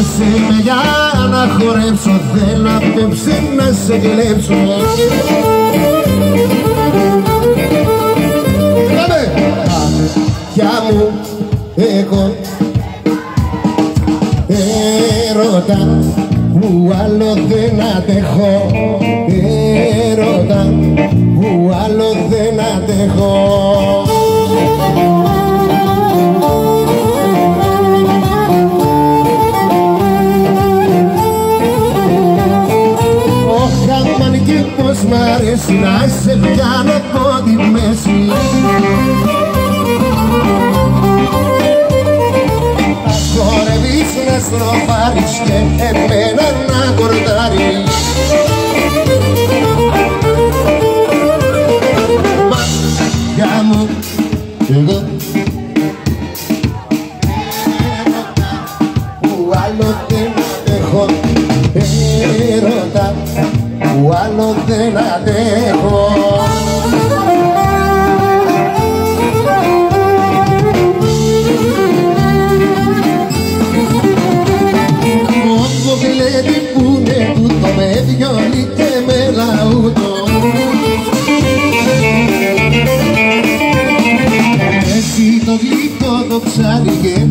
Άσε με για να χορέψω, θέλω απόψε να σε κλέψω. Αχιά μου εγώ έρωτα που άλλο δεν αντέχω, έρωτα που άλλο δεν αντέχω. Πως μ' αρέσει να σε πιάνω από τη μέση. Θα χορεύεις να στροφάρεις και εμένα να κορτάρεις. Μάτια μου εγώ έρωτα που άλλο δεν αντέχω, έρωτα που άλλο δεν αντέχω. Μόνο γλέντι που είναι τούτο με βιολί και με λαούτο. Εσύ το γλυκό το ψάρι και